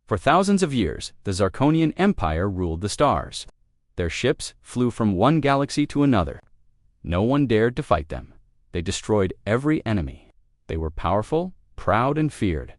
For thousands of years, the Zarkonian Empire ruled the stars. Their ships flew from one galaxy to another. No one dared to fight them. They destroyed every enemy. They were powerful, proud, and feared.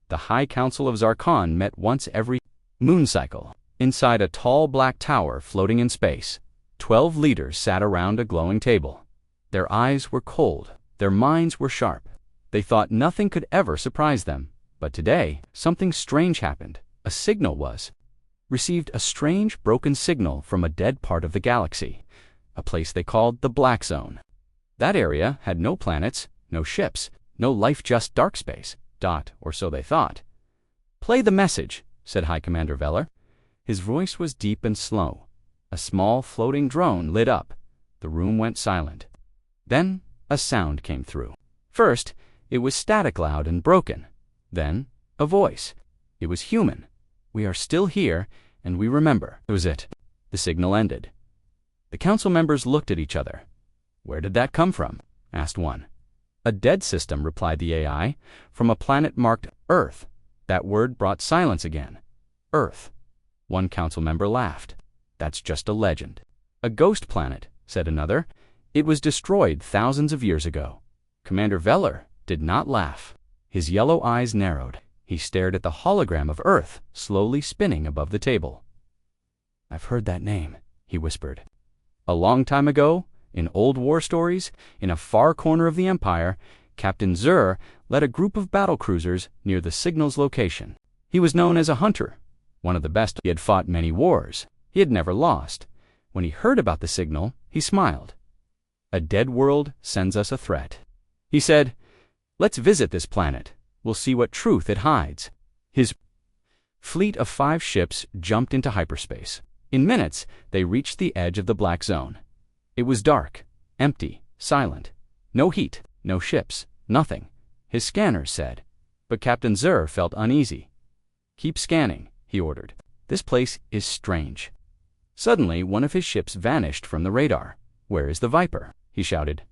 The High Council of Zarkon met once every moon cycle. Inside a tall black tower floating in space, 12 leaders sat around a glowing table. Their eyes were cold. Their minds were sharp. They thought nothing could ever surprise them. But today, something strange happened. A signal was received, a strange, broken signal from a dead part of the galaxy, a place they called the Black Zone. That area had no planets, no ships, no life, just dark space. Or so they thought. "Play the message," said High Commander Veller. His voice was deep and slow. A small floating drone lit up. The room went silent. Then a sound came through. First, it was static, loud and broken. Then, a voice. It was human. "We are still here, and we remember." It was it. The signal ended. The council members looked at each other. "Where did that come from?" asked one. "A dead system," replied the AI, "from a planet marked Earth." That word brought silence again. Earth. One council member laughed. "That's just a legend." "A ghost planet," said another. "It was destroyed thousands of years ago." Commander Veller did not laugh. His yellow eyes narrowed. He stared at the hologram of Earth slowly spinning above the table. "I've heard that name," he whispered. "A long time ago, in old war stories, in a far corner of the Empire, Captain Zur led a group of battle cruisers near the signal's location. He was known as a hunter, one of the best. He had fought many wars. He had never lost. When he heard about the signal, he smiled. A dead world sends us a threat. He said, "Let's visit this planet. We'll see what truth it hides." His fleet of 5 ships jumped into hyperspace. In minutes, they reached the edge of the Black Zone. It was dark, empty, silent. No heat, no ships, nothing. His scanners said. But Captain Zur felt uneasy. "Keep scanning," he ordered. "This place is strange." Suddenly, one of his ships vanished from the radar. "Where is the Viper?" he shouted.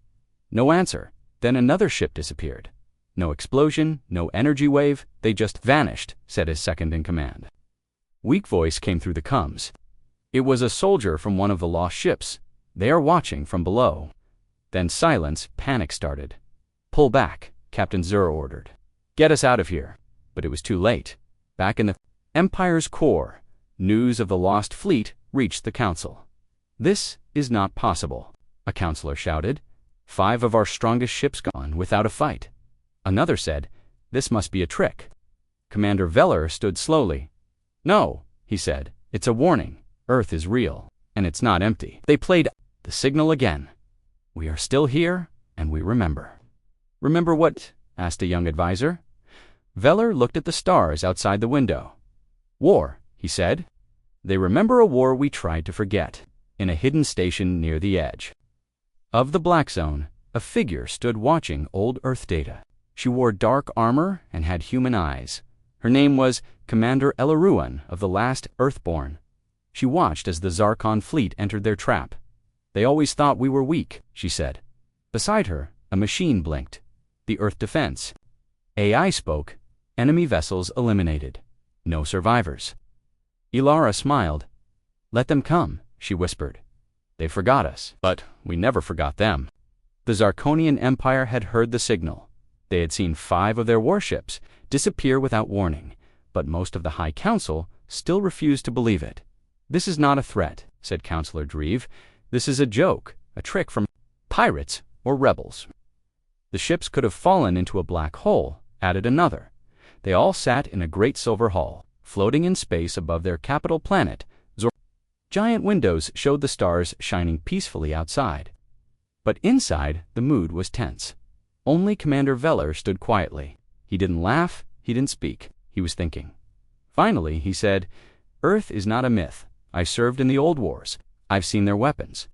No answer. Then another ship disappeared. No explosion, no energy wave, they just vanished, said his second-in-command. Weak voice came through the comms. "It was a soldier from one of the lost ships. They are watching from below." Then silence, panic started. "Pull back," Captain Zur ordered. "Get us out of here." But it was too late. Back in the Empire's core, news of the lost fleet reached the council. "This is not possible," a counselor shouted. "5 of our strongest ships gone without a fight." Another said, "This must be a trick." Commander Veller stood slowly. "No," he said, "it's a warning. Earth is real, and it's not empty." They played the signal again. "We are still here, and we remember." "Remember what?" asked a young advisor. Veller looked at the stars outside the window. "War," he said. "They remember a war we tried to forget, in a hidden station near the edge." Of the Black Zone, a figure stood watching old Earth data. She wore dark armor and had human eyes. Her name was Commander Elaruan of the last Earthborn. She watched as the Zarkon fleet entered their trap. "They always thought we were weak," she said. Beside her, a machine blinked. The Earth Defense. AI spoke. "Enemy vessels eliminated. No survivors." Ilara smiled. "Let them come," she whispered. "They forgot us, but we never forgot them." The Zarkonian Empire had heard the signal. They had seen 5 of their warships disappear without warning, but most of the High Council still refused to believe it. "This is not a threat," said Counselor Dreve. "This is a joke, a trick from pirates or rebels." "The ships could have fallen into a black hole," added another. They all sat in a great silver hall, floating in space above their capital planet, Zor. Giant windows showed the stars shining peacefully outside. But inside, the mood was tense. Only Commander Veller stood quietly. He didn't laugh, he didn't speak. He was thinking. Finally, he said, "Earth is not a myth. I served in the old wars. I've seen their weapons."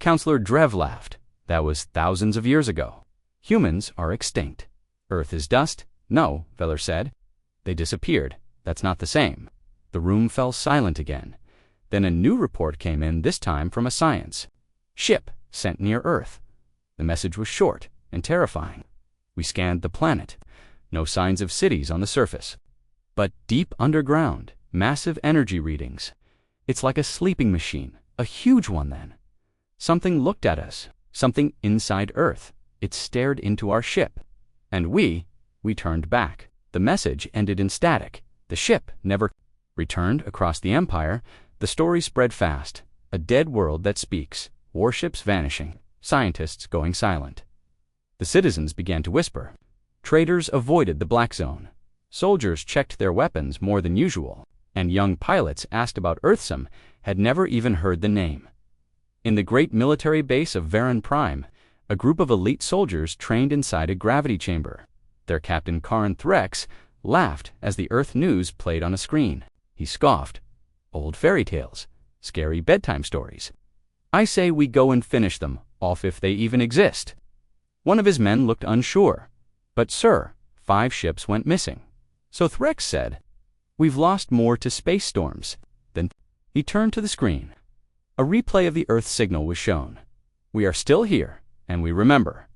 Counselor Drev laughed. "That was thousands of years ago. Humans are extinct." "Earth is dust?" "No," Veller said. "They disappeared. That's not the same." The room fell silent again. Then a new report came in, this time from a science ship sent near Earth. The message was short and terrifying. "We scanned the planet. No signs of cities on the surface." But deep underground, massive energy readings. It's like a sleeping machine, a huge one then. Something looked at us, something inside Earth. It stared into our ship. And we turned back. The message ended in static. The ship never returned across the Empire. The story spread fast. A dead world that speaks. Warships vanishing. Scientists going silent. The citizens began to whisper. Traders avoided the Black Zone. Soldiers checked their weapons more than usual. And young pilots asked about Earthsome had never even heard the name. In the great military base of Varan Prime, a group of elite soldiers trained inside a gravity chamber. Their captain Karn Threx laughed as the Earth news played on a screen. He scoffed. Old fairy tales. Scary bedtime stories. I say we go and finish them off if they even exist. One of his men looked unsure. But sir, 5 ships went missing. So Threx said, we've lost more to space storms. Then he turned to the screen. A replay of the Earth signal was shown. We are still here, and we remember.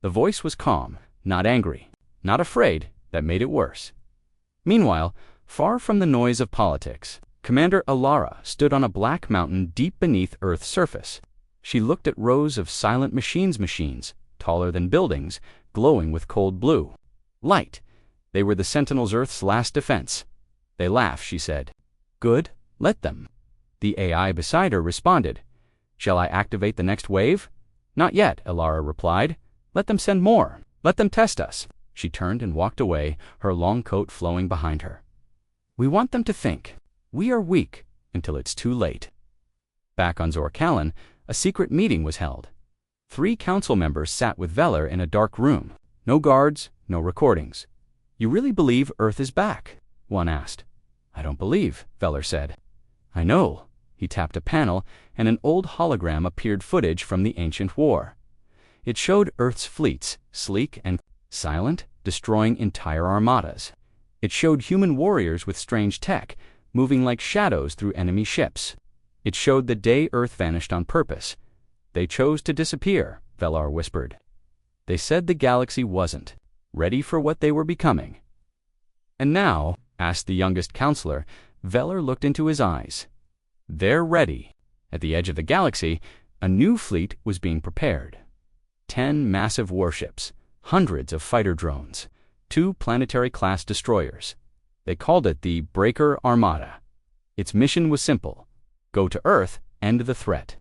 The voice was calm, not angry, not afraid. That made it worse. Meanwhile, far from the noise of politics, Commander Alara stood on a black mountain deep beneath Earth's surface. She looked at rows of silent machines, taller than buildings, glowing with cold blue. Light. They were the Sentinels' Earth's last defense. They laughed, she said. Good, let them. The AI beside her responded. Shall I activate the next wave? Not yet, Alara replied. Let them send more. Let them test us. She turned and walked away, her long coat flowing behind her. We want them to think. We are weak until it's too late. Back on Zorkalin, a secret meeting was held. 3 council members sat with Valor in a dark room. No guards, no recordings. You really believe Earth is back? One asked. I don't believe, Valor said. I know. He tapped a panel, and an old hologram appeared footage from the ancient war. It showed Earth's fleets, sleek and silent, destroying entire armadas. It showed human warriors with strange tech, moving like shadows through enemy ships. It showed the day Earth vanished on purpose. They chose to disappear, Velar whispered. They said the galaxy wasn't ready for what they were becoming. And now, asked the youngest counselor, Velar looked into his eyes. They're ready. At the edge of the galaxy, a new fleet was being prepared. 10 massive warships, hundreds of fighter drones, 2 planetary-class destroyers. They called it the Breaker Armada. Its mission was simple. Go to Earth, end the threat.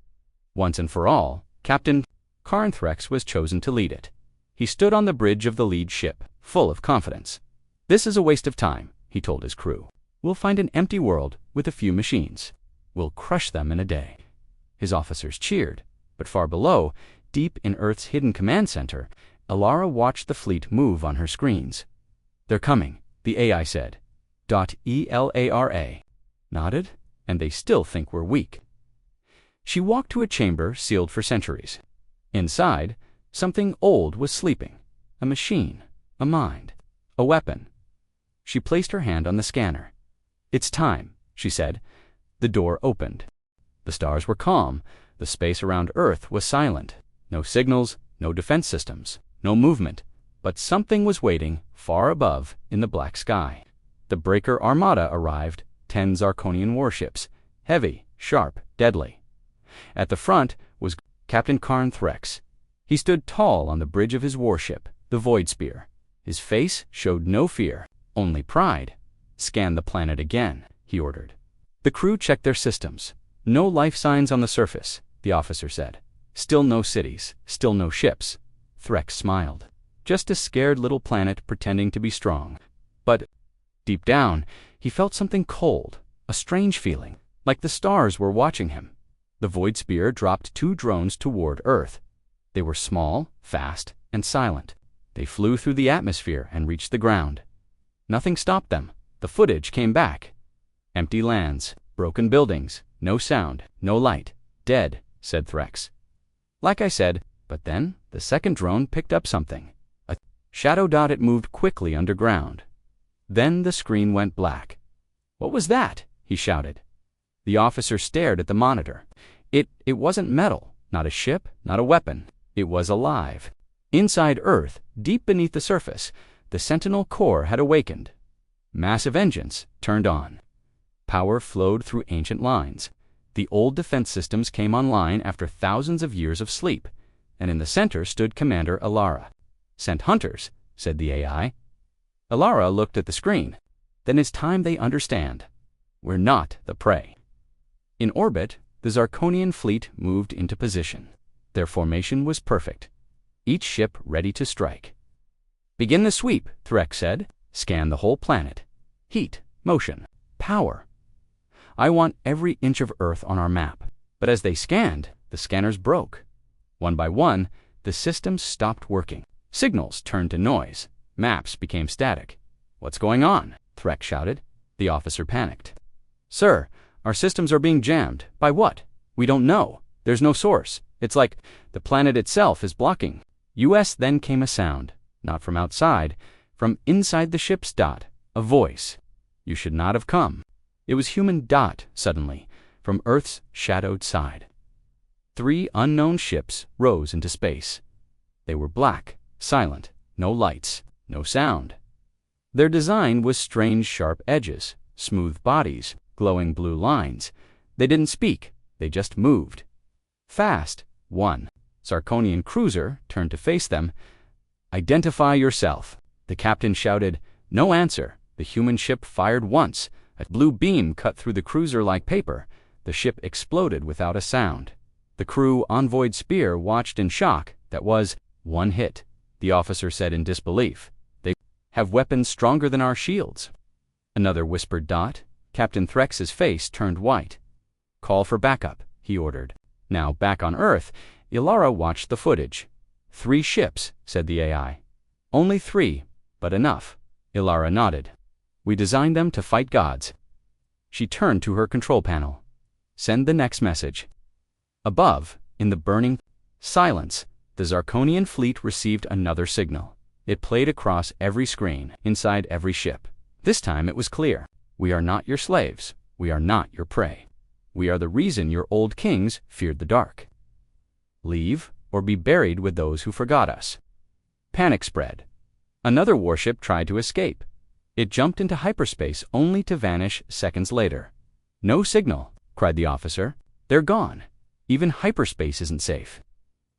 Once and for all, Captain Karn Threx was chosen to lead it. He stood on the bridge of the lead ship, full of confidence. This is a waste of time, he told his crew. We'll find an empty world with a few machines. We'll crush them in a day. His officers cheered, but far below, deep in Earth's hidden command center, Alara watched the fleet move on her screens. They're coming, the AI said. ELARA. Nodded, and they still think we're weak. She walked to a chamber sealed for centuries. Inside, something old was sleeping. A machine, a mind, a weapon. She placed her hand on the scanner. It's time, she said. The door opened. The stars were calm. The space around Earth was silent. No signals, no defense systems, no movement. But something was waiting, far above, in the black sky. The Breaker Armada arrived, 10 Zarkonian warships, heavy, sharp, deadly. At the front was Captain Karn Threx. He stood tall on the bridge of his warship, the Void Spear. His face showed no fear, only pride. Scan the planet again, he ordered. The crew checked their systems. No life signs on the surface, the officer said. Still no cities, still no ships. Threx smiled. Just a scared little planet pretending to be strong. But deep down, he felt something cold, a strange feeling, like the stars were watching him. The Void Spear dropped 2 drones toward Earth. They were small, fast, and silent. They flew through the atmosphere and reached the ground. Nothing stopped them. The footage came back. Empty lands, broken buildings, no sound, no light. Dead, said Threx. Like I said, but then the second drone picked up something. A shadow dot. It moved quickly underground. Then the screen went black. What was that? He shouted. The officer stared at the monitor. It wasn't metal, not a ship, not a weapon. It was alive. Inside Earth, deep beneath the surface, the Sentinel core had awakened. Massive engines turned on. Power flowed through ancient lines. The old defense systems came online after thousands of years of sleep, and in the center stood Commander Alara. "Sent hunters," said the AI. Alara looked at the screen. "Then it's time they understand. We're not the prey." In orbit, the Zarkonian fleet moved into position. Their formation was perfect, each ship ready to strike. "Begin the sweep," Threx said. "Scan the whole planet. Heat, motion, power. I want every inch of Earth on our map." But as they scanned, the scanners broke. One by one, the systems stopped working. Signals turned to noise. Maps became static. "What's going on?" Threx shouted. The officer panicked. "Sir, our systems are being jammed." "By what?" "We don't know. There's no source. It's like the planet itself is blocking." US Then came a sound, not from outside, from inside the ship's dot, a voice. "You should not have come." It was human Dot, suddenly, from Earth's shadowed side. 3 unknown ships rose into space. They were black, silent, no lights, no sound. Their design was strange sharp edges, smooth bodies, glowing blue lines. They didn't speak, they just moved. Fast, one Zarkonian cruiser turned to face them. "Identify yourself," the captain shouted. No answer. The human ship fired once. A blue beam cut through the cruiser like paper. The ship exploded without a sound. The crew, envoyed spear, watched in shock. "That was one hit," the officer said in disbelief. "They have weapons stronger than our shields." Another whispered Dot. Captain Threx's face turned white. "Call for backup," he ordered. Now, back on Earth, Ilara watched the footage. 3 ships, said the AI. "Only 3, but enough." Ilara nodded. "We designed them to fight gods." She turned to her control panel. "Send the next message." Above, in the burning silence, the Zarkonian fleet received another signal. It played across every screen, inside every ship. This time it was clear. "We are not your slaves. We are not your prey. We are the reason your old kings feared the dark. Leave or be buried with those who forgot us." Panic spread. Another warship tried to escape. It jumped into hyperspace only to vanish seconds later. "No signal," cried the officer. "They're gone. Even hyperspace isn't safe."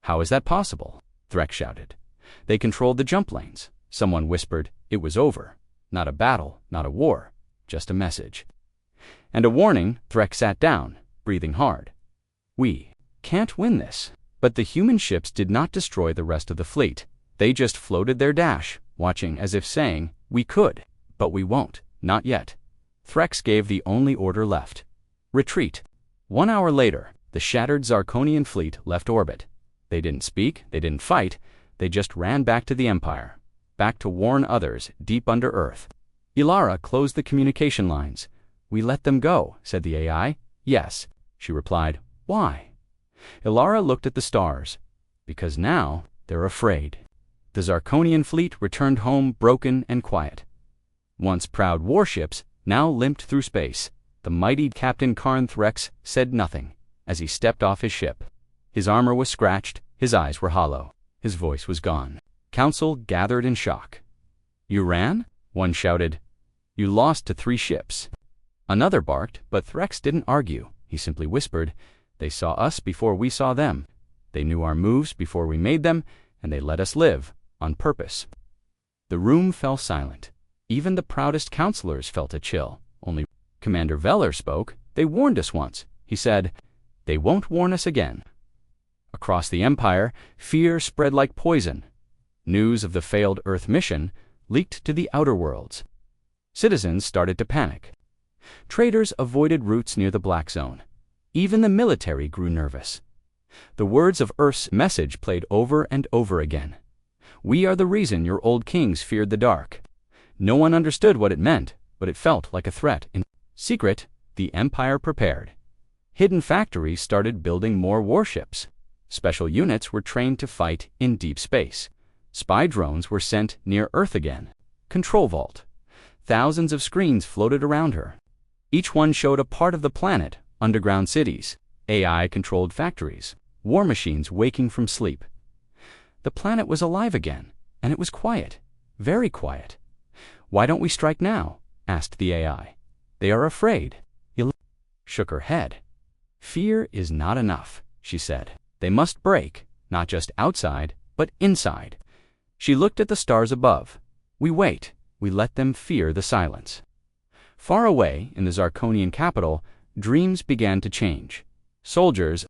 "How is that possible?" Threx shouted. "They controlled the jump lanes." Someone whispered, "It was over. Not a battle, not a war, just a message." "And a warning." Threx sat down, breathing hard. "We can't win this." But the human ships did not destroy the rest of the fleet. They just floated their dash, watching as if saying, "We could, but we won't, not yet." Threx gave the only order left. Retreat. 1 hour later, the shattered Zarkonian fleet left orbit. They didn't speak, they didn't fight, they just ran back to the Empire, back to warn others deep under Earth. Ilara closed the communication lines. "We let them go," said the AI. "Yes," she replied. "Why?" Ilara looked at the stars. "Because now they're afraid." The Zarkonian fleet returned home broken and quiet. Once proud warships now limped through space. The mighty Captain Karn Threx said nothing as he stepped off his ship. His armor was scratched, his eyes were hollow, his voice was gone. Council gathered in shock. "You ran?" One shouted. "You lost to 3 ships." Another barked, but Threx didn't argue. He simply whispered, "They saw us before we saw them. They knew our moves before we made them, and they let us live, on purpose." The room fell silent. Even the proudest counselors felt a chill. Only Commander Valor spoke. "They warned us once," he said. "They won't warn us again." Across the Empire, fear spread like poison. News of the failed Earth mission leaked to the outer worlds. Citizens started to panic. Traders avoided routes near the Black Zone. Even the military grew nervous. The words of Earth's message played over and over again. "We are the reason your old kings feared the dark." No one understood what it meant, but it felt like a threat. In secret, the Empire prepared. Hidden factories started building more warships. Special units were trained to fight in deep space. Spy drones were sent near Earth again. Control vault. Thousands of screens floated around her. Each one showed a part of the planet. Underground cities, AI-controlled factories, war machines waking from sleep. The planet was alive again, and it was quiet, very quiet. "Why don't we strike now?" asked the AI. "They are afraid." Elara shook her head. "Fear is not enough," she said. "They must break, not just outside, but inside." She looked at the stars above. "We wait. We let them fear the silence." Far away, in the Zarkonian capital, dreams began to change. Soldiers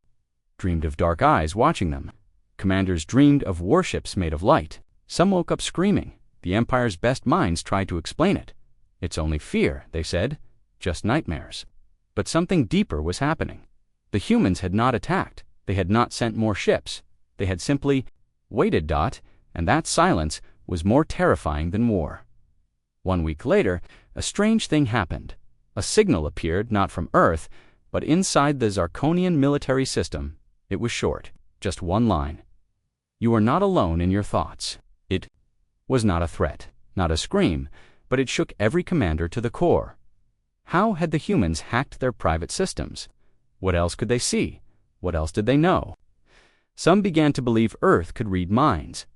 dreamed of dark eyes watching them. Commanders dreamed of warships made of light. Some woke up screaming. The Empire's best minds tried to explain it. "It's only fear," they said. "Just nightmares." But something deeper was happening. The humans had not attacked. They had not sent more ships. They had simply waited. And that silence was more terrifying than war. 1 week later, a strange thing happened. A signal appeared not from Earth, but inside the Zarkonian military system. It was short, just one line. "You are not alone in your thoughts." It was not a threat, not a scream, but it shook every commander to the core. How had the humans hacked their private systems? What else could they see? What else did they know? Some began to believe Earth could read minds.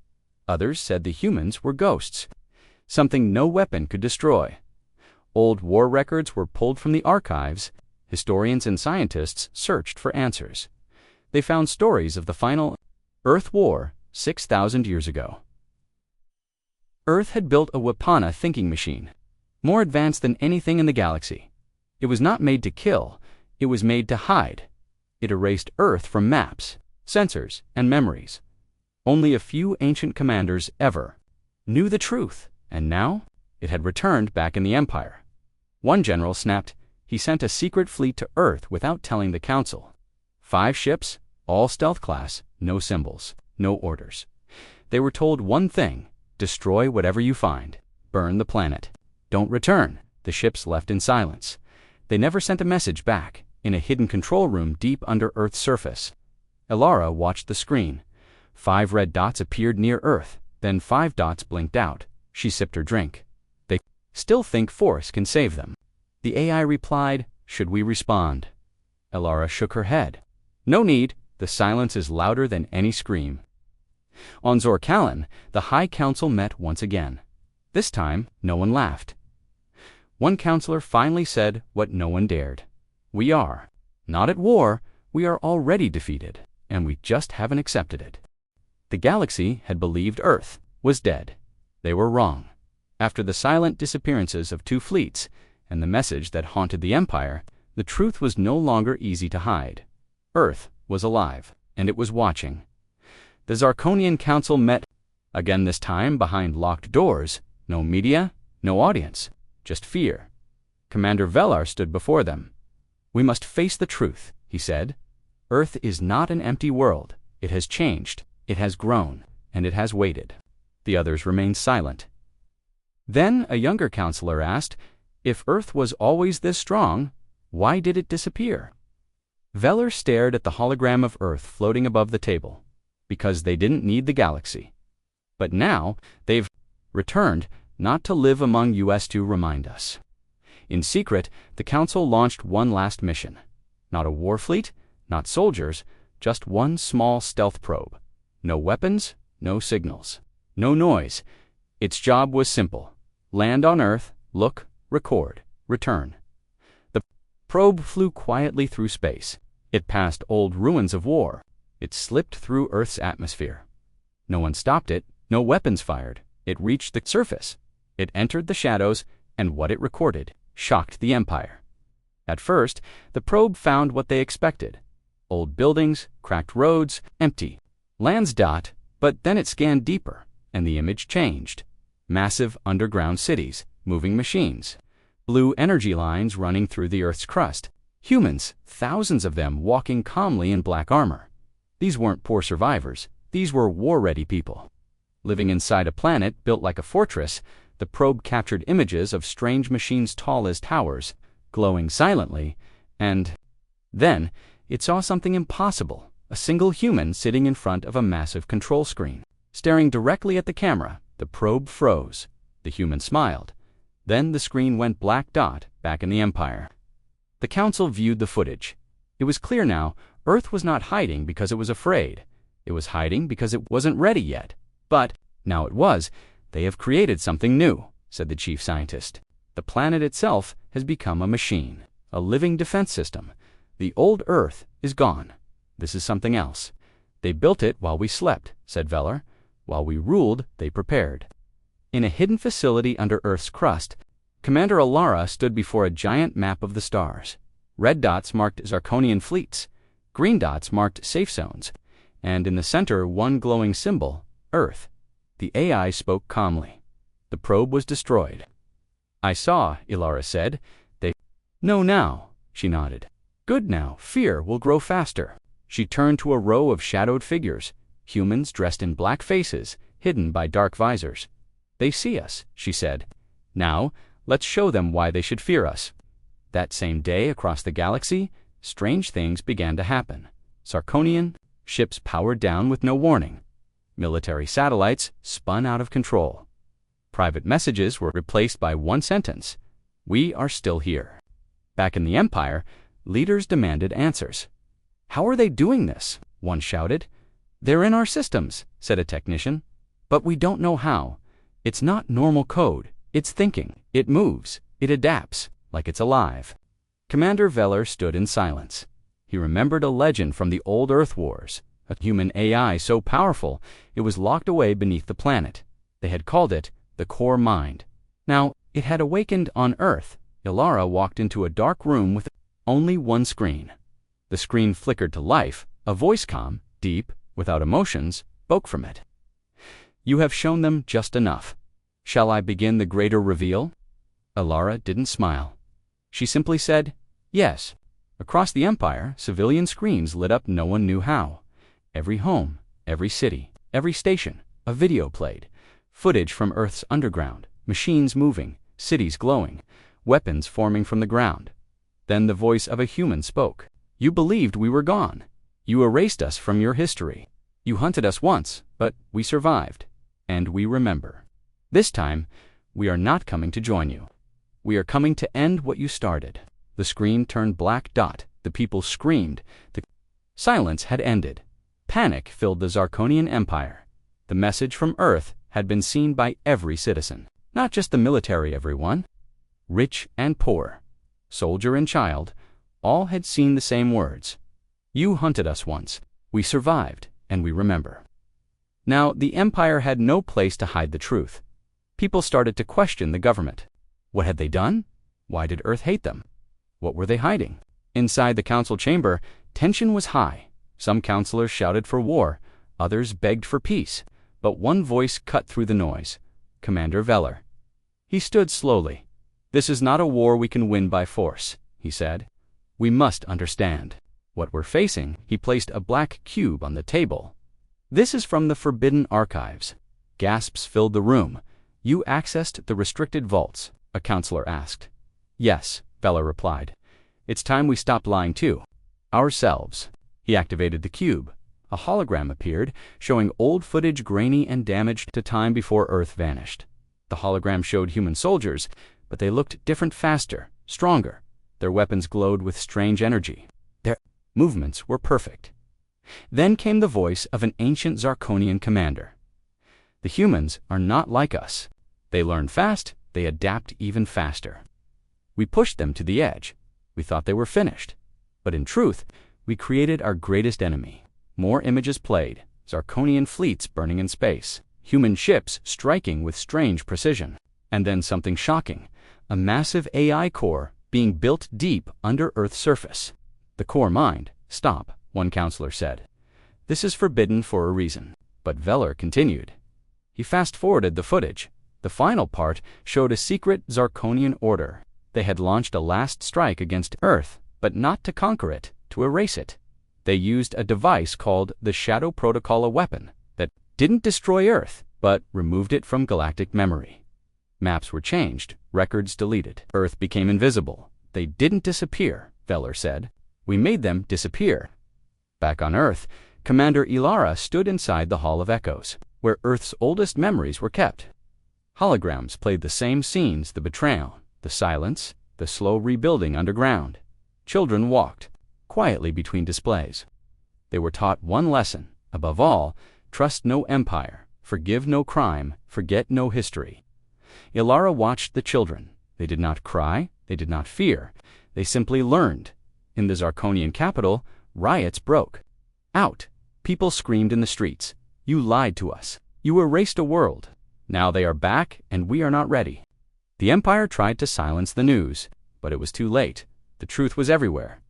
Others said the humans were ghosts, something no weapon could destroy. Old war records were pulled from the archives. Historians and scientists searched for answers. They found stories of the final Earth war 6,000 years ago. Earth had built a Wapana thinking machine, more advanced than anything in the galaxy. It was not made to kill, it was made to hide. It erased Earth from maps, sensors, and memories. Only a few ancient commanders ever knew the truth, and now it had returned back in the Empire. One general snapped. He sent a secret fleet to Earth without telling the Council. 5 ships, all stealth class, no symbols, no orders. They were told one thing: destroy whatever you find. Burn the planet. Don't return. The ships left in silence. They never sent a message back. In a hidden control room deep under Earth's surface, Elara watched the screen. 5 red dots appeared near Earth, then 5 dots blinked out. She sipped her drink. They still think force can save them. The AI replied, "Should we respond?" Elara shook her head. "No need. The silence is louder than any scream." On Zorkalin, the High Council met once again. This time, no one laughed. One counselor finally said what no one dared. "We are not at war. We are already defeated, and we just haven't accepted it." The galaxy had believed Earth was dead. They were wrong. After the silent disappearances of 2 fleets and the message that haunted the Empire, the truth was no longer easy to hide. Earth was alive, and it was watching. The Zarkonian Council met again, this time behind locked doors. No media, no audience, just fear. Commander Velar stood before them. "We must face the truth," he said. "Earth is not an empty world. It has changed, it has grown, and it has waited." The others remained silent. Then a younger counselor asked, "If Earth was always this strong, why did it disappear?" Velar stared at the hologram of Earth floating above the table. "Because they didn't need the galaxy. But now they've returned, not to live among us to remind us." In secret, the Council launched one last mission. Not a war fleet, not soldiers, just one small stealth probe. No weapons, no signals, no noise. Its job was simple: land on Earth, look, record, return. The probe flew quietly through space. It passed old ruins of war. It slipped through Earth's atmosphere. No one stopped it, no weapons fired. It reached the surface. It entered the shadows, and what it recorded shocked the Empire. At first, the probe found what they expected: old buildings, cracked roads, empty lands. But then it scanned deeper, and the image changed. Massive underground cities, moving machines, blue energy lines running through the Earth's crust. Humans, thousands of them walking calmly in black armor. These weren't poor survivors. These were war-ready people. Living inside a planet built like a fortress, the probe captured images of strange machines tall as towers, glowing silently, and then it saw something impossible: a single human sitting in front of a massive control screen. Staring directly at the camera, the probe froze. The human smiled. Then the screen went black back in the Empire. The Council viewed the footage. It was clear now: Earth was not hiding because it was afraid. It was hiding because it wasn't ready yet. But now it was. "They have created something new," said the chief scientist. The planet itself has become a machine, a living defense system. The old Earth is gone. This is something else. They built it while we slept, said Valor. While we ruled, they prepared. In a hidden facility under Earth's crust, Commander Alara stood before a giant map of the stars. Red dots marked Zarkonian fleets. Green dots marked safe zones. And in the center, one glowing symbol, Earth. The AI spoke calmly. The probe was destroyed. I saw, Ilara said. They know now, she nodded. Good now, fear will grow faster. She turned to a row of shadowed figures, humans dressed in black faces, hidden by dark visors. They see us, she said. Now, let's show them why they should fear us. That same day, across the galaxy, strange things began to happen. Zarkonian ships powered down with no warning. Military satellites spun out of control. Private messages were replaced by one sentence: "We are still here." Back in the Empire, leaders demanded answers. How are they doing this? One shouted. They're in our systems, said a technician. But we don't know how. It's not normal code. It's thinking. It moves. It adapts, like it's alive. Commander Valor stood in silence. He remembered a legend from the old Earth Wars, a human AI so powerful it was locked away beneath the planet. They had called it the Core Mind. Now, it had awakened on Earth. Ilara walked into a dark room with only one screen. The screen flickered to life. A voice, calm, deep, without emotions, spoke from it. You have shown them just enough. Shall I begin the greater reveal? Ilara didn't smile. She simply said, yes. Across the Empire, civilian screens lit up no one knew how. Every home, every city, every station, a video played. Footage from Earth's underground, machines moving, cities glowing, weapons forming from the ground. Then the voice of a human spoke. You believed we were gone. You erased us from your history. You hunted us once, but we survived. And we remember. This time, we are not coming to join you. We are coming to end what you started. The screen turned black dot. The people screamed. The silence had ended. Panic filled the Zarkonian Empire. The message from Earth had been seen by every citizen. Not just the military, everyone. Rich and poor, soldier and child, all had seen the same words. You hunted us once. We survived, and we remember. Now, the Empire had no place to hide the truth. People started to question the government. What had they done? Why did Earth hate them? What were they hiding? Inside the council chamber, tension was high. Some counselors shouted for war, others begged for peace. But one voice cut through the noise. Commander Valor. He stood slowly. This is not a war we can win by force, he said. We must understand what we're facing. He placed a black cube on the table. This is from the Forbidden Archives. Gasps filled the room. You accessed the restricted vaults, a counselor asked. Yes, Valor replied. It's time we stopped lying too. Ourselves. He activated the cube. A hologram appeared, showing old footage grainy and damaged to time before Earth vanished. The hologram showed human soldiers, but they looked different, faster, stronger. Their weapons glowed with strange energy. Their movements were perfect. Then came the voice of an ancient Zarkonian commander. The humans are not like us. They learn fast, they adapt even faster. We pushed them to the edge. We thought they were finished. But in truth, we created our greatest enemy. More images played, Zarkonian fleets burning in space, human ships striking with strange precision. And then something shocking, a massive AI core being built deep under Earth's surface. The core mind. Stop, one counselor said. This is forbidden for a reason. But Valor continued. He fast-forwarded the footage. The final part showed a secret Zarkonian order. They had launched a last strike against Earth, but not to conquer it, to erase it. They used a device called the Shadow Protocol, a weapon that didn't destroy Earth, but removed it from galactic memory. Maps were changed, records deleted. Earth became invisible. They didn't disappear, Valor said. We made them disappear. Back on Earth, Commander Ilara stood inside the Hall of Echoes, where Earth's oldest memories were kept. Holograms played the same scenes, the betrayal, the silence, the slow rebuilding underground. Children walked quietly between displays. They were taught one lesson, above all, trust no empire, forgive no crime, forget no history. Ilara watched the children. They did not cry, they did not fear. They simply learned. In the Zarkonian capital, riots broke out. People screamed in the streets. You lied to us. You erased a world. Now they are back, and we are not ready. The Empire tried to silence the news, but it was too late. The truth was everywhere.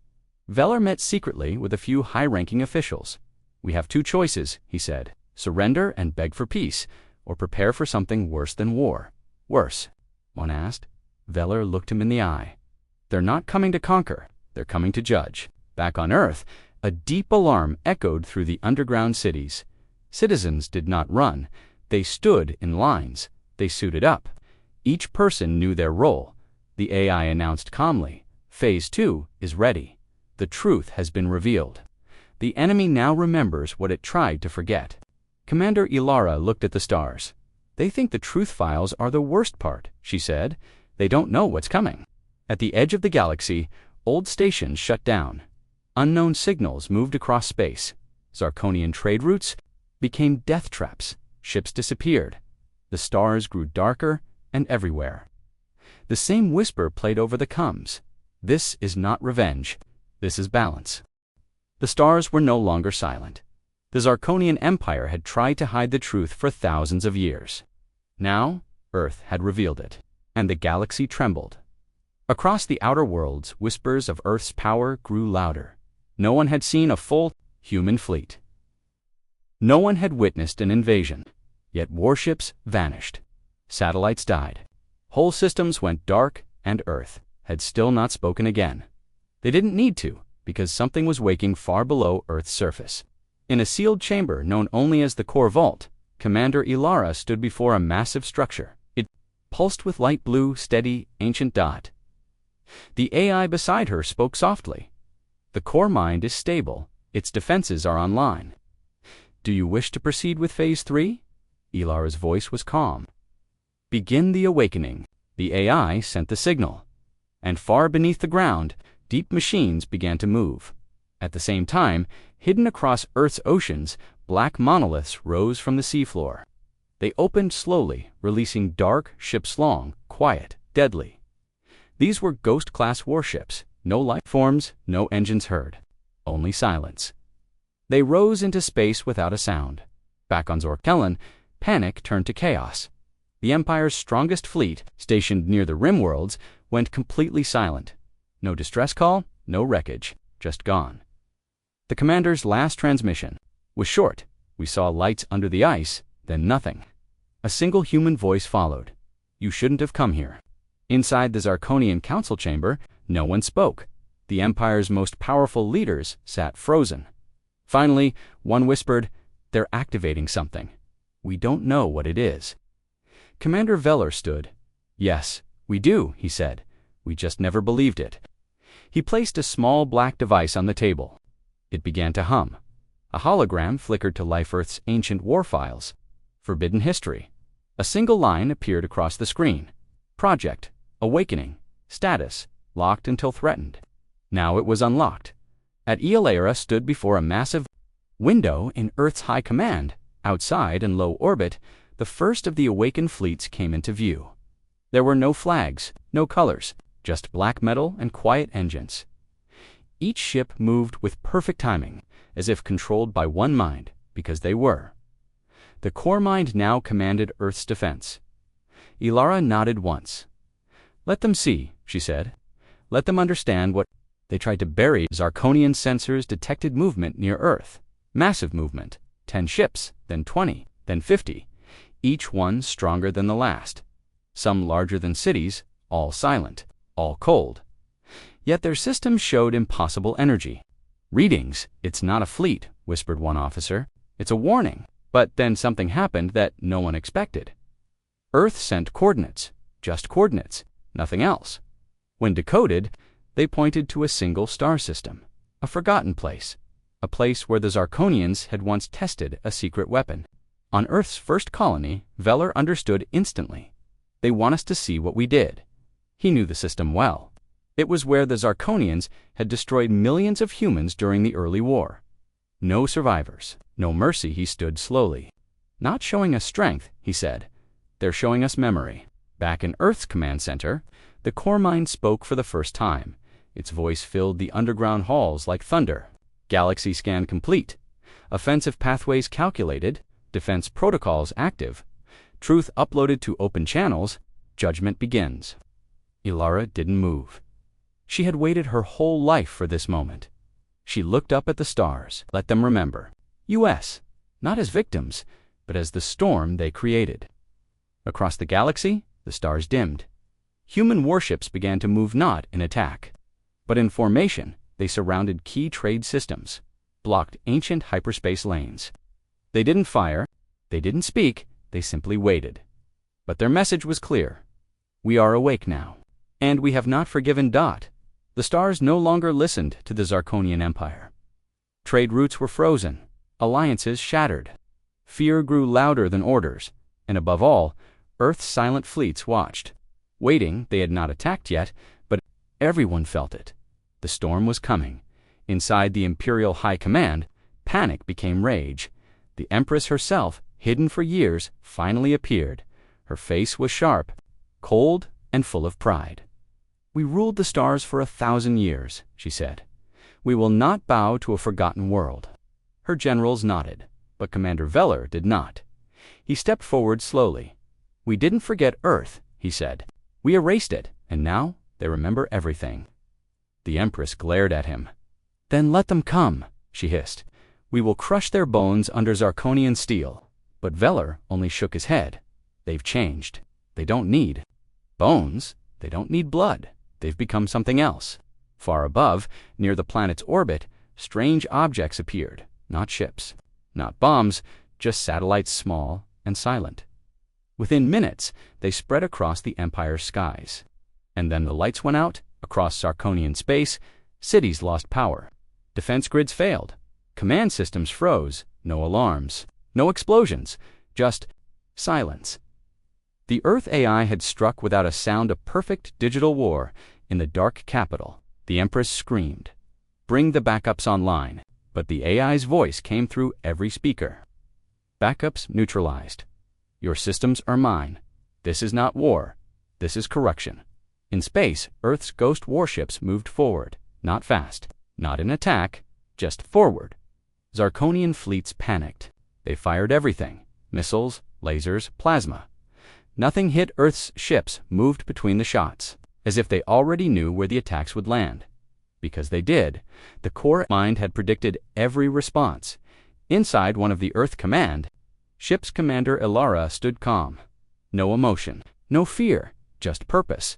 Valor met secretly with a few high-ranking officials. We have two choices, he said. Surrender and beg for peace, or prepare for something worse than war. Worse, one asked. Valor looked him in the eye. They're not coming to conquer. They're coming to judge. Back on Earth, a deep alarm echoed through the underground cities. Citizens did not run. They stood in lines. They suited up. Each person knew their role. The AI announced calmly, Phase 2 is ready. The truth has been revealed. The enemy now remembers what it tried to forget. Commander Ilara looked at the stars. They think the truth files are the worst part, she said. They don't know what's coming. At the edge of the galaxy, old stations shut down. Unknown signals moved across space. Zarkonian trade routes became death traps. Ships disappeared. The stars grew darker and everywhere. The same whisper played over the comms. This is not revenge. This is balance. The stars were no longer silent. The Zarkonian Empire had tried to hide the truth for thousands of years. Now, Earth had revealed it, and the galaxy trembled. Across the outer worlds, whispers of Earth's power grew louder. No one had seen a full human fleet. No one had witnessed an invasion, yet warships vanished. Satellites died. Whole systems went dark, and Earth had still not spoken again. They didn't need to, because something was waking far below Earth's surface. In a sealed chamber known only as the Core Vault, Commander Ilara stood before a massive structure. It pulsed with light blue, steady, ancient dot. The AI beside her spoke softly. The core mind is stable. Its defenses are online. Do you wish to proceed with Phase 3? Ilara's voice was calm. Begin the awakening. The AI sent the signal. And far beneath the ground, deep machines began to move. At the same time, hidden across Earth's oceans, black monoliths rose from the seafloor. They opened slowly, releasing dark, ships-long, quiet, deadly. These were Ghost-class warships. No life forms, no engines heard. Only silence. They rose into space without a sound. Back on Zorkellen, panic turned to chaos. The Empire's strongest fleet, stationed near the rim worlds, went completely silent. No distress call, no wreckage, just gone. The commander's last transmission was short. We saw lights under the ice, then nothing. A single human voice followed. You shouldn't have come here. Inside the Zarkonian council chamber, no one spoke. The Empire's most powerful leaders sat frozen. Finally, one whispered, They're activating something. We don't know what it is. Commander Valor stood. Yes, we do, he said. We just never believed it. He placed a small black device on the table. It began to hum. A hologram flickered to life Earth's ancient war files. Forbidden history. A single line appeared across the screen. Project, Awakening, status, locked until threatened. Now it was unlocked. At Eolaera stood before a massive window in Earth's high command. Outside in low orbit, the first of the awakened fleets came into view. There were no flags, no colors, just black metal and quiet engines. Each ship moved with perfect timing, as if controlled by one mind, because they were. The core mind now commanded Earth's defense. Ilara nodded once. Let them see, she said. Let them understand what they tried to bury. Zarkonian sensors detected movement near Earth. Massive movement. 10 ships, then 20, then 50. Each one stronger than the last. Some larger than cities, all silent, all cold. Yet their systems showed impossible energy. Readings, it's not a fleet, whispered one officer. It's a warning. But then something happened that no one expected. Earth sent coordinates, just coordinates, nothing else. When decoded, they pointed to a single star system, a forgotten place, a place where the Zarkonians had once tested a secret weapon. On Earth's first colony, Valor understood instantly. They want us to see what we did. He knew the system well. It was where the Zarkonians had destroyed millions of humans during the early war. No survivors, no mercy. He stood slowly. Not showing us strength, he said. They're showing us memory. Back in Earth's command center, The core mind spoke for the first time. Its voice filled the underground halls like thunder. Galaxy scan complete. Offensive pathways calculated. Defense protocols active. Truth uploaded to open channels. Judgment begins. Ilara didn't move. She had waited her whole life for this moment. She looked up at the stars. Let them remember. U.S., not as victims, but as the storm they created. Across the galaxy, the stars dimmed. Human warships began to move not in attack, but in formation. They surrounded key trade systems, blocked ancient hyperspace lanes. They didn't fire, they didn't speak, they simply waited. But their message was clear. We are awake now, and we have not forgiven Dot. The stars no longer listened to the Zarkonian Empire. Trade routes were frozen, alliances shattered. Fear grew louder than orders, and above all, Earth's silent fleets watched. Waiting, they had not attacked yet, but everyone felt it. The storm was coming. Inside the Imperial High Command, panic became rage. The Empress herself, hidden for years, finally appeared. Her face was sharp, cold, and full of pride. We ruled the stars for 1,000 years, she said. We will not bow to a forgotten world. Her generals nodded, but Commander Valor did not. He stepped forward slowly. We didn't forget Earth, he said. We erased it, and now they remember everything. The Empress glared at him. Then let them come, she hissed. We will crush their bones under Zarkonian steel. But Valor only shook his head. They've changed. They don't need bones. They don't need blood. They've become something else. Far above, near the planet's orbit, strange objects appeared. Not ships, not bombs, just satellites small and silent. Within minutes, they spread across the Empire's skies. And then the lights went out, across Zarkonian space, cities lost power. Defense grids failed. Command systems froze. No alarms. No explosions. Just silence. The Earth AI had struck without a sound a perfect digital war. In the dark capital, the Empress screamed, "Bring the backups online." But the AI's voice came through every speaker. Backups neutralized. Your systems are mine. This is not war. This is correction. In space, Earth's ghost warships moved forward. Not fast. Not in attack. Just forward. Zarkonian fleets panicked. They fired everything. Missiles, lasers, plasma. Nothing hit Earth's ships moved between the shots, as if they already knew where the attacks would land. Because they did, the core mind had predicted every response. Inside one of the Earth Command, ship's commander Ilara stood calm. No emotion, no fear, just purpose.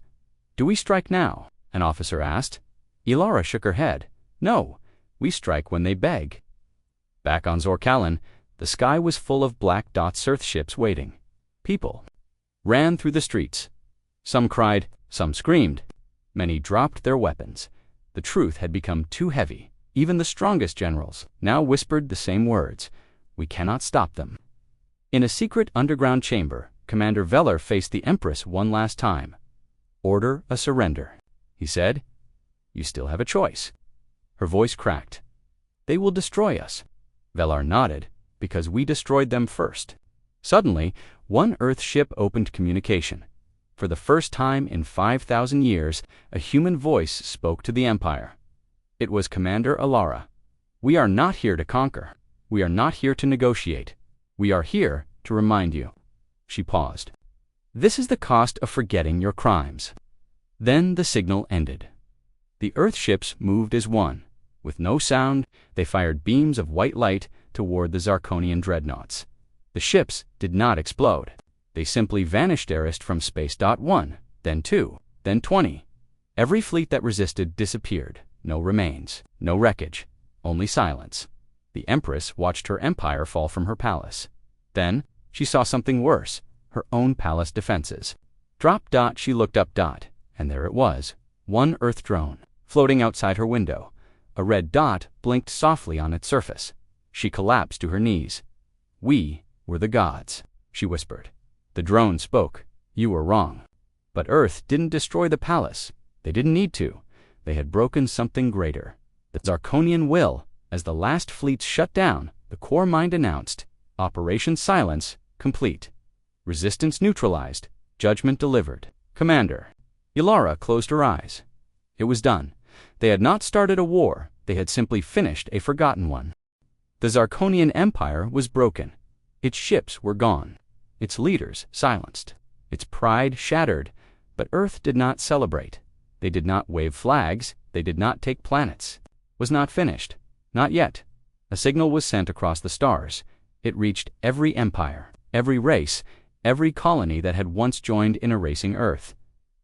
Do we strike now? An officer asked. Ilara shook her head. No, we strike when they beg. Back on Zorkalin, the sky was full of black dot Earth ships waiting. People ran through the streets. Some cried, some screamed. Many dropped their weapons. The truth had become too heavy. Even the strongest generals now whispered the same words. We cannot stop them. In a secret underground chamber, Commander Valor faced the Empress one last time. Order a surrender, he said. You still have a choice. Her voice cracked. They will destroy us. Valor nodded, because we destroyed them first. Suddenly, one Earth ship opened communication. For the first time in 5,000 years, a human voice spoke to the Empire. It was Commander Ilara. We are not here to conquer. We are not here to negotiate. We are here to remind you. She paused. This is the cost of forgetting your crimes. Then the signal ended. The Earth ships moved as one. With no sound, they fired beams of white light toward the Zarkonian dreadnoughts. The ships did not explode. They simply vanished from space. 1, then 2, then 20. Every fleet that resisted disappeared. No remains, no wreckage, only silence. The Empress watched her empire fall from her palace. Then she saw something worse, her own palace defenses. Drop. She looked up. And there it was, one Earth drone, floating outside her window. A red dot blinked softly on its surface. She collapsed to her knees. We were the gods, she whispered. The drone spoke. You were wrong. But Earth didn't destroy the palace. They didn't need to. They had broken something greater. The Zarkonian will. As the last fleets shut down, the core mind announced, Operation Silence complete. Resistance neutralized. Judgment delivered. Commander Ilara closed her eyes. It was done. They had not started a war, they had simply finished a forgotten one. The Zarkonian Empire was broken. Its ships were gone. Its leaders silenced. Its pride shattered. But Earth did not celebrate. They did not wave flags. They did not take planets. It was not finished. Not yet. A signal was sent across the stars. It reached every empire, every race, every colony that had once joined in erasing Earth.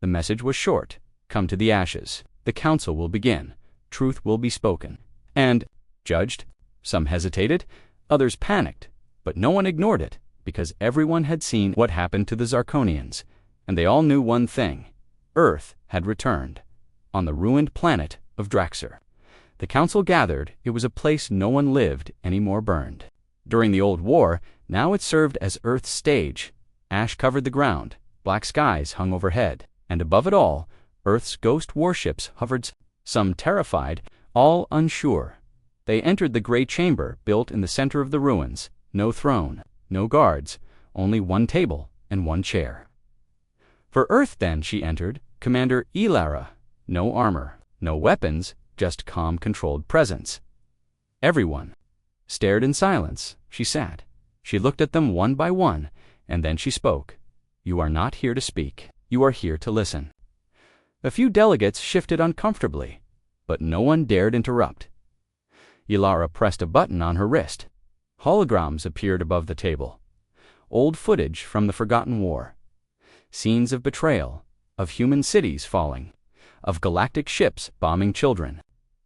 The message was short. Come to the ashes. The council will begin. Truth will be spoken. And, judged, some hesitated, others panicked, but no one ignored it, because everyone had seen what happened to the Zarkonians, and they all knew one thing. Earth had returned, on the ruined planet of Draxxur. The council gathered. It was a place no one lived, any more burned. During the old war, now it served as Earth's stage. Ash covered the ground, black skies hung overhead, and above it all, Earth's ghost warships hovered, some terrified, all unsure. They entered the gray chamber built in the center of the ruins. No throne, no guards, only one table and one chair. For Earth then she entered, Commander Ilara. No armor, no weapons, just calm, controlled presence. Everyone stared in silence. She sat. She looked at them one by one, and then she spoke. You are not here to speak. You are here to listen. A few delegates shifted uncomfortably, but no one dared interrupt. Ilara pressed a button on her wrist. Holograms appeared above the table. Old footage from the forgotten war. Scenes of betrayal, of human cities falling, of galactic ships bombing children,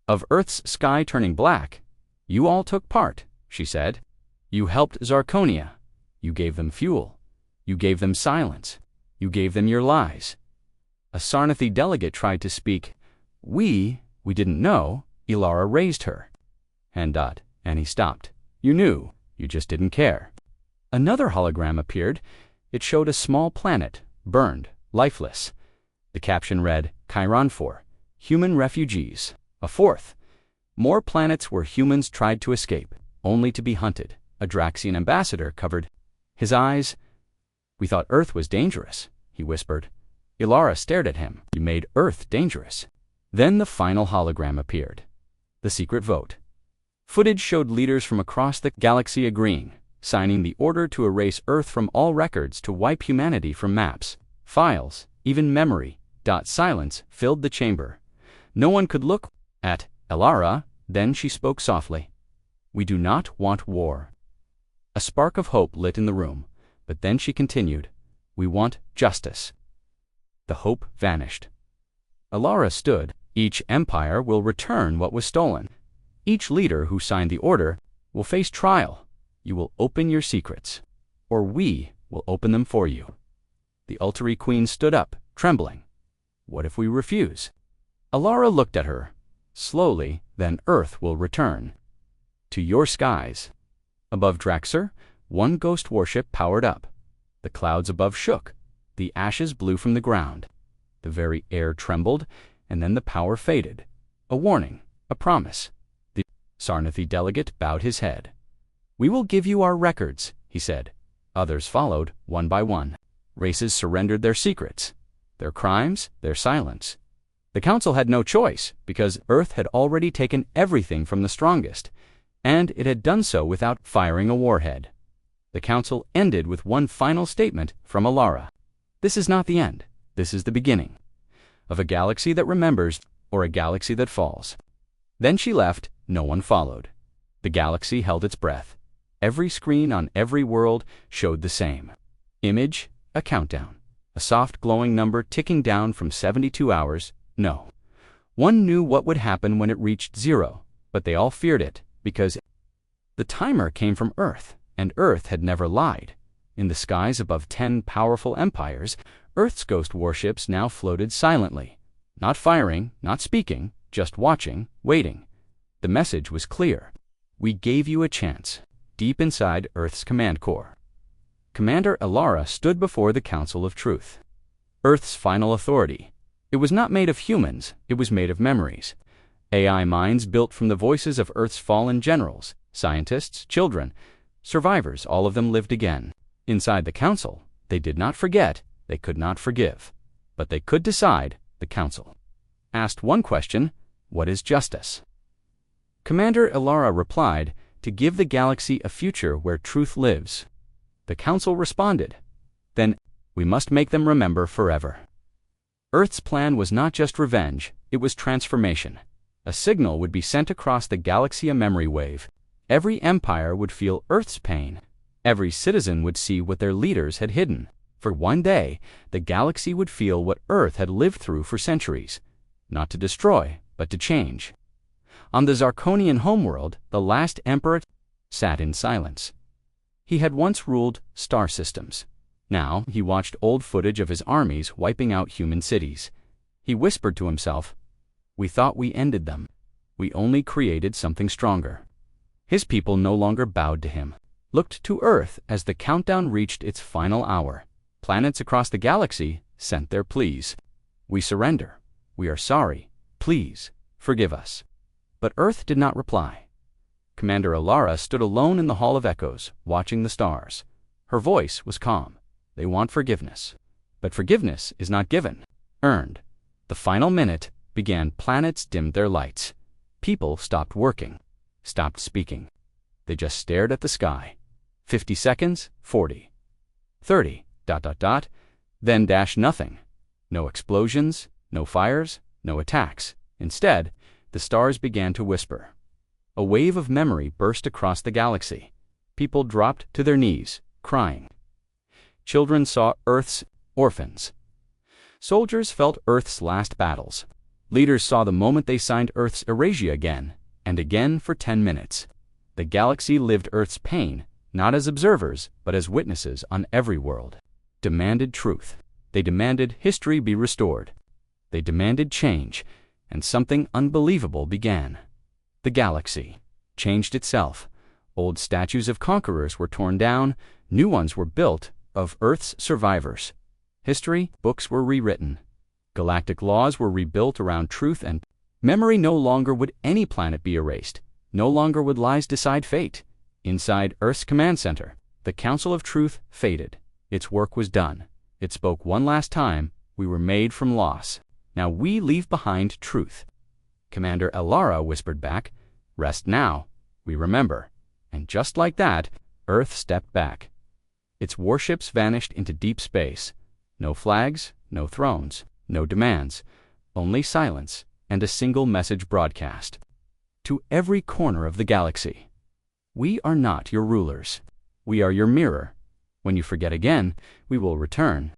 of Earth's sky turning black. You all took part, she said. You helped Zarkonia. You gave them fuel. You gave them silence. You gave them your lies. A Sarnathi delegate tried to speak. We didn't know. Ilara raised her. And he stopped. You knew. You just didn't care. Another hologram appeared. It showed a small planet, burned, lifeless. The caption read, Chiron 4, Human Refugees. A fourth. More planets where humans tried to escape, only to be hunted. A Draxian ambassador covered his eyes. We thought Earth was dangerous, he whispered. Ilara stared at him. You made Earth dangerous. Then the final hologram appeared. The secret vote. Footage showed leaders from across the galaxy agreeing, signing the order to erase Earth from all records, to wipe humanity from maps, files, even memory. Silence filled the chamber. No one could look at Ilara. Then she spoke softly. We do not want war. A spark of hope lit in the room, but then she continued. We want justice. The hope vanished. Ilara stood. Each empire will return what was stolen. Each leader who signed the order will face trial. You will open your secrets, or we will open them for you. The Ultari Queen stood up, trembling. What if we refuse? Ilara looked at her. Slowly, then Earth will return. To your skies. Above Draxxur, one ghost warship powered up. The clouds above shook. The ashes blew from the ground. The very air trembled, and then the power faded. A warning, a promise. The Sarnathi delegate bowed his head. We will give you our records, he said. Others followed, one by one. Races surrendered their secrets, their crimes, their silence. The council had no choice, because Earth had already taken everything from the strongest, and it had done so without firing a warhead. The council ended with one final statement from Ilara. This is not the end. This is the beginning of a galaxy that remembers, or a galaxy that falls. Then she left. No one followed. The galaxy held its breath. Every screen on every world showed the same image, a countdown, a soft glowing number ticking down from 72 hours. No. One knew what would happen when it reached 0, but they all feared it, because the timer came from Earth, and Earth had never lied. In the skies above 10 powerful empires, Earth's ghost warships now floated silently, not firing, not speaking, just watching, waiting. The message was clear. We gave you a chance, deep inside Earth's command core. Commander Ilara stood before the Council of Truth. Earth's final authority. It was not made of humans, it was made of memories. AI minds built from the voices of Earth's fallen generals, scientists, children, survivors, all of them lived again. Inside the Council, they did not forget, they could not forgive. But they could decide, the Council asked one question: what is justice? Commander Elara replied, to give the galaxy a future where truth lives. The Council responded, then we must make them remember forever. Earth's plan was not just revenge, it was transformation. A signal would be sent across the galaxy, a memory wave. Every empire would feel Earth's pain. Every citizen would see what their leaders had hidden. For one day, the galaxy would feel what Earth had lived through for centuries. Not to destroy, but to change. On the Zarkonian homeworld, the last emperor sat in silence. He had once ruled star systems. Now he watched old footage of his armies wiping out human cities. He whispered to himself, "We thought we ended them. We only created something stronger." His people no longer bowed to him, looked to Earth as the countdown reached its final hour. Planets across the galaxy sent their pleas. "We surrender. We are sorry. Please, forgive us." But Earth did not reply. Commander Elara stood alone in the Hall of Echoes, watching the stars. Her voice was calm. They want forgiveness. But forgiveness is not given, earned. The final minute began. Planets dimmed their lights. People stopped working, stopped speaking. They just stared at the sky. 50 seconds, 40, 30, ... then nothing. No explosions, no fires, no attacks. Instead, the stars began to whisper. A wave of memory burst across the galaxy. People dropped to their knees, crying. Children saw Earth's orphans. Soldiers felt Earth's last battles. Leaders saw the moment they signed Earth's erasure again, and again for 10 minutes. The galaxy lived Earth's pain, not as observers, but as witnesses on every world. Demanded truth. They demanded history be restored. They demanded change, and something unbelievable began. The galaxy changed itself. Old statues of conquerors were torn down, new ones were built of Earth's survivors. History books were rewritten. Galactic laws were rebuilt around truth and memory. No longer would any planet be erased. No longer would lies decide fate. Inside Earth's command center, the Council of Truth faded. Its work was done. It spoke one last time. We were made from loss. Now we leave behind truth. Commander Elara whispered back, "Rest now. We remember." And just like that, Earth stepped back. Its warships vanished into deep space. No flags, no thrones, no demands, only silence and a single message broadcast. To every corner of the galaxy. We are not your rulers. We are your mirror. When you forget again, we will return.